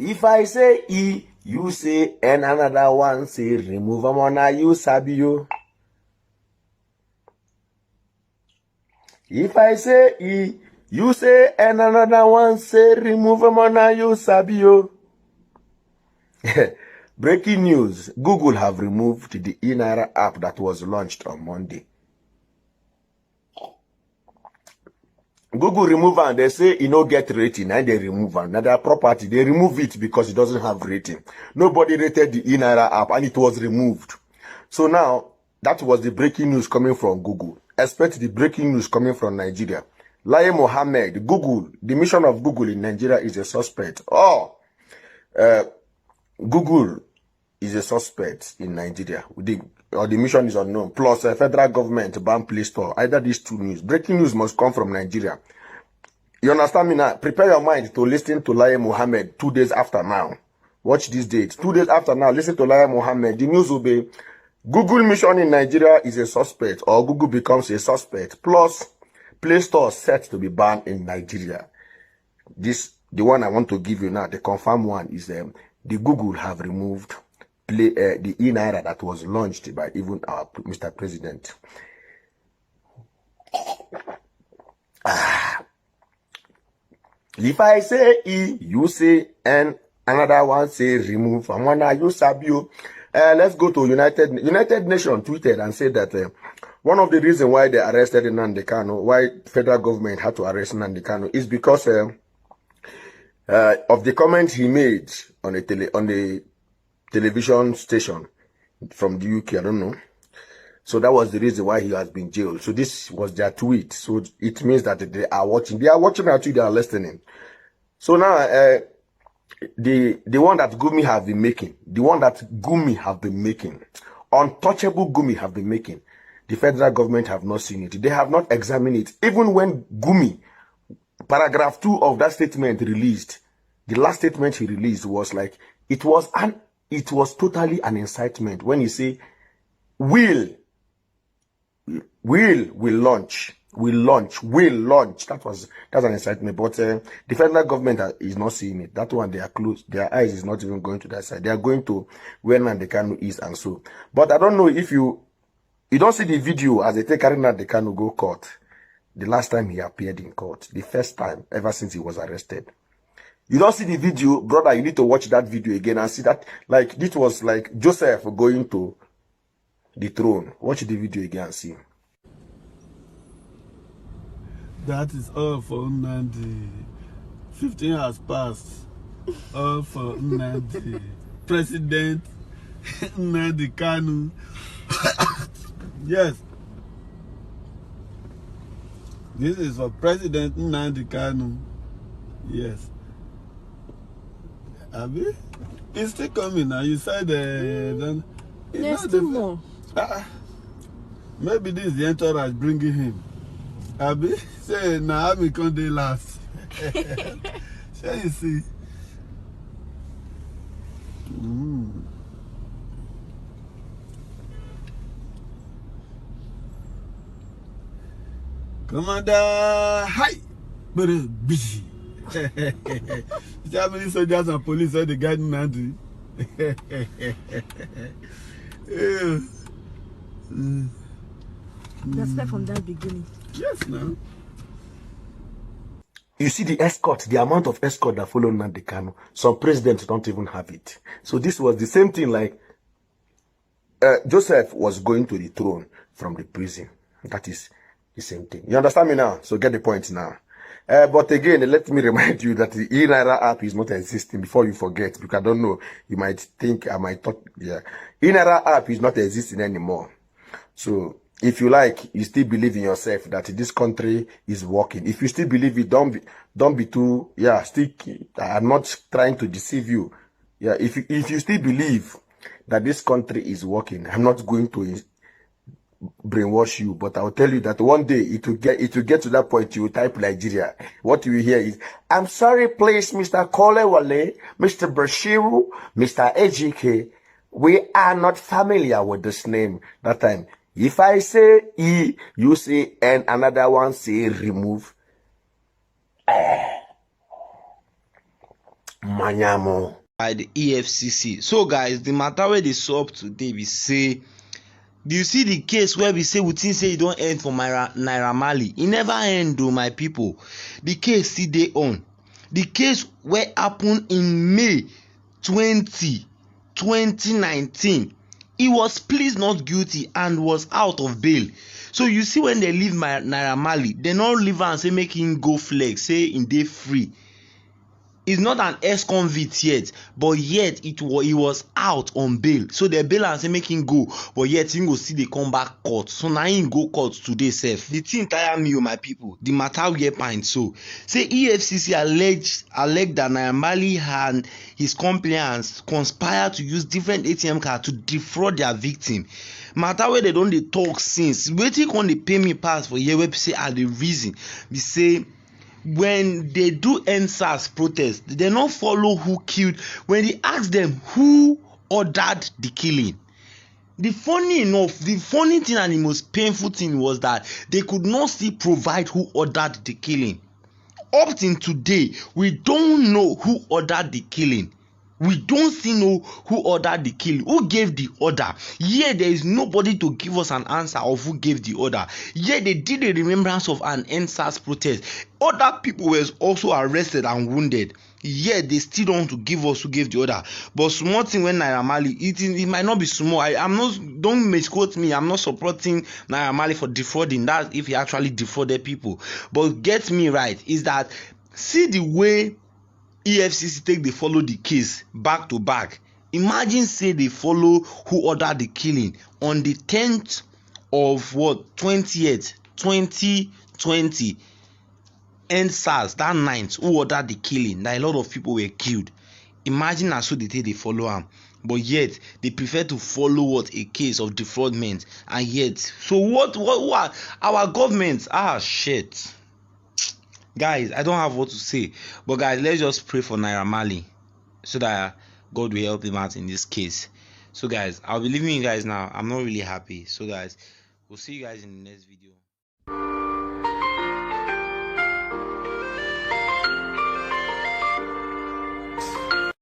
If I say E, you say N, another one say remove am on you sabi yo. If I say E, you say N, another one say remove am on you sabi yo. Breaking news, Google have removed the eNaira app that was launched on Monday. Google remove and they say it no get rating and they remove and now their property they remove it because it doesn't have rating. Nobody rated the eNaira app and it was removed. So now that was the breaking news coming from Google. Expect the breaking news coming from Nigeria. Lai Mohammed, Google, the mission of Google in Nigeria is a suspect. Google is a suspect in Nigeria. The mission is unknown. Plus, federal government ban Play Store. Either these two news. Breaking news must come from Nigeria. You understand me now? Prepare your mind to listen to Lai Mohammed 2 days after now. Watch this date. 2 days after now, listen to Lai Mohammed. The news will be Google mission in Nigeria is a suspect or Google becomes a suspect. Plus, Play Store set to be banned in Nigeria. The one I want to give you now, the confirmed one is the Google have removed the eNaira that was launched by even our Mr. President. If I say E, you say N, another one say remove. And when I use Sabio, let's go to United Nations tweeted and said that one of the reasons why they arrested Nnamdi Kanu, why federal government had to arrest Nnamdi Kanu, is because of the comment he made on the television station from the UK, I don't know. So that was the reason why he has been jailed. So this was their tweet. So it means that they are watching. They are watching our tweet, they are listening. So now, the one that Gumi have been making, untouchable Gumi have been making, the federal government have not seen it. They have not examined it. Even when Gumi, paragraph 2 of that statement released, the last statement he released was like, it was totally an incitement when he say, will launch. That's an incitement. But the federal government is not seeing it. That one, they are closed. Their eyes is not even going to that side. They are going to where Nnamdi Kanu is and so. But I don't know if you don't see the video as they take Nnamdi Kanu go court. The last time he appeared in court, the first time ever since he was arrested. You don't see the video, brother, you need to watch that video again and see that, like, this was like Joseph going to the throne. Watch the video again and see. That is all for Nnamdi. 15 has passed. All for Nnamdi. President Nnamdi Kanu. Yes. This is for President Nnamdi Kanu. Yes. Abi? It's still coming now. You said then. There's still more. Maybe this is the entourage bringing him. Abi? Say, now I'm going to last. Shall you see? Commander, hi! But busy. How many soldiers and police are the guiding Nnamdi? That's right from that beginning. Yes, now. You see the escort, the amount of escort that followed Nnamdi Kanu. Some presidents don't even have it. So this was the same thing like Joseph was going to the throne from the prison. That is the same thing. You understand me now? So get the point now. But again, let me remind you that the eNaira app is not existing before you forget, because I don't know, you might think I might talk, yeah. eNaira app is not existing anymore. So if you like, you still believe in yourself that this country is working. If you still believe it, don't be too, yeah, I'm not trying to deceive you. Yeah, if you still believe that this country is working, I'm not going to brainwash you, but I'll tell you that one day it will get to that point. You will type Nigeria. What you will hear is, I'm sorry, please, Mr. Kolewale, Mr. Bashiru, Mr. Ejike, we are not familiar with this name. That time, if I say E, you say N, another one say remove. Manyamo. By the EFCC. So guys, the matter where they saw up today, we say, do you see the case where we say we think say e don end for Naira Marley? E never end though, my people. The case still dey on. The case wey happen in May 2019, he was pleased not guilty and was out of bail. So you see, when they leave Naira Marley, they no leave am say make him go flex, say him dey free. He's not an ex-convict yet, but yet he was out on bail. So they bail and say make him go, but yet he go still dey come back court. So now him go court today sef. The thing tire me, my people. The matter we find so say EFCC alleged that Naira Marley and his compliance conspire to use different ATM cards to defraud their victim. Matter where they don dey talk since. Wetin come dey pay me pass for here wey be say the reason be say, when they do EndSARS protest, they not follow who killed. When they ask them who ordered the killing, the funny thing and the most painful thing was that they could not still provide who ordered the killing. Up till today, we don't know who ordered the killing. We don't still know who ordered the killing, who gave the order. Yet there is nobody to give us an answer of who gave the order. Yet they did a remembrance of an EndSARS protest. Other people were also arrested and wounded. Yet they still don't want to give us who gave the order. But small thing when Naira Marley, it might not be small. Don't misquote me. I'm not supporting Naira Marley for defrauding. That's if he actually defrauded people. But get me right, is that see the way EFCC take dey follow the case back to back. Imagine say they follow who ordered the killing on the 10th of 20th 2020. EndSARS that night, who ordered the killing, that a lot of people were killed. Imagine how so they take they follow am, but yet they prefer to follow what a case of defraudment. And yet, so what our government? Shit. Guys, I don't have what to say, but guys, let's just pray for Naira Marley so that God will help him out in this case. So guys, I'll be leaving you guys now. I'm not really happy. So guys, we'll see you guys in the next video.